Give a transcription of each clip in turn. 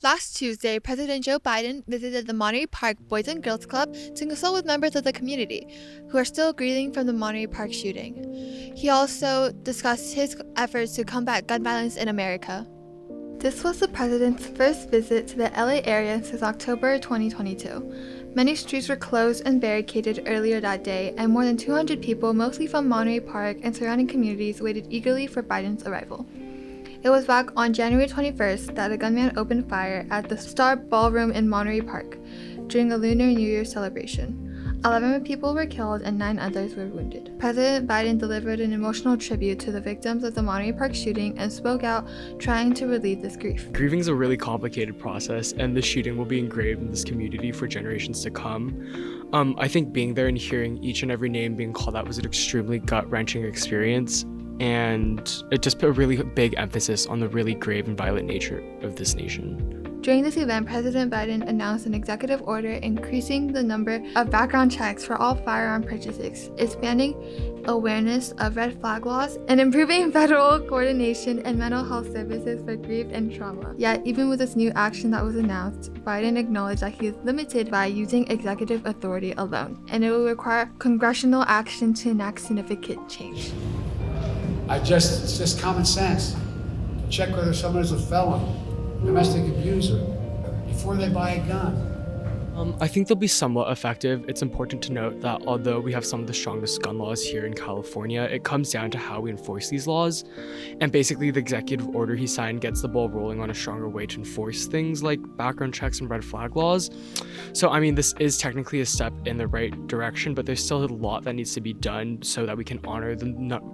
Last Tuesday, President Joe Biden visited the Monterey Park Boys and Girls Club to consult with members of the community who are still grieving from the Monterey Park shooting. He also discussed his efforts to combat gun violence in America. This was the president's first visit to the LA area since October 2022. Many streets were closed and barricaded earlier that day, and more than 200 people, mostly from Monterey Park and surrounding communities, waited eagerly for Biden's arrival. It was back on January 21st that a gunman opened fire at the Star Ballroom in Monterey Park during a Lunar New Year celebration. 11 people were killed and 9 others were wounded. President Biden delivered an emotional tribute to the victims of the Monterey Park shooting and spoke out, trying to relieve this grief. Grieving is a really complicated process, and the shooting will be engraved in this community for generations to come. I think being there and hearing each and every name being called out was an extremely gut-wrenching experience, and it just put a really big emphasis on the really grave and violent nature of this nation. During this event, President Biden announced an executive order increasing the number of background checks for all firearm purchases, expanding awareness of red flag laws, and improving federal coordination and mental health services for grief and trauma. Yet, even with this new action that was announced, Biden acknowledged that he is limited by using executive authority alone, and it will require congressional action to enact significant change. It's just common sense. Check whether someone is a felon, domestic abuser, before they buy a gun. I think they'll be somewhat effective. It's important to note that although we have some of the strongest gun laws here in California, it comes down to how we enforce these laws. And basically, the executive order he signed gets the ball rolling on a stronger way to enforce things like background checks and red flag laws. So, this is technically a step in the right direction, but there's still a lot that needs to be done so that we can honor the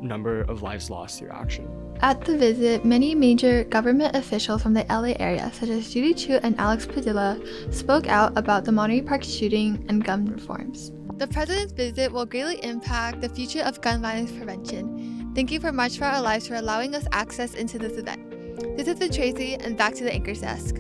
number of lives lost through action. At the visit, many major government officials from the LA area, such as Judy Chu and Alex Padilla, spoke out about the Monterey Park shooting and gun reforms. The president's visit will greatly impact the future of gun violence prevention. Thank you for March for Our Lives for allowing us access into this event. This is Tracy, and back to the Anchor's Desk.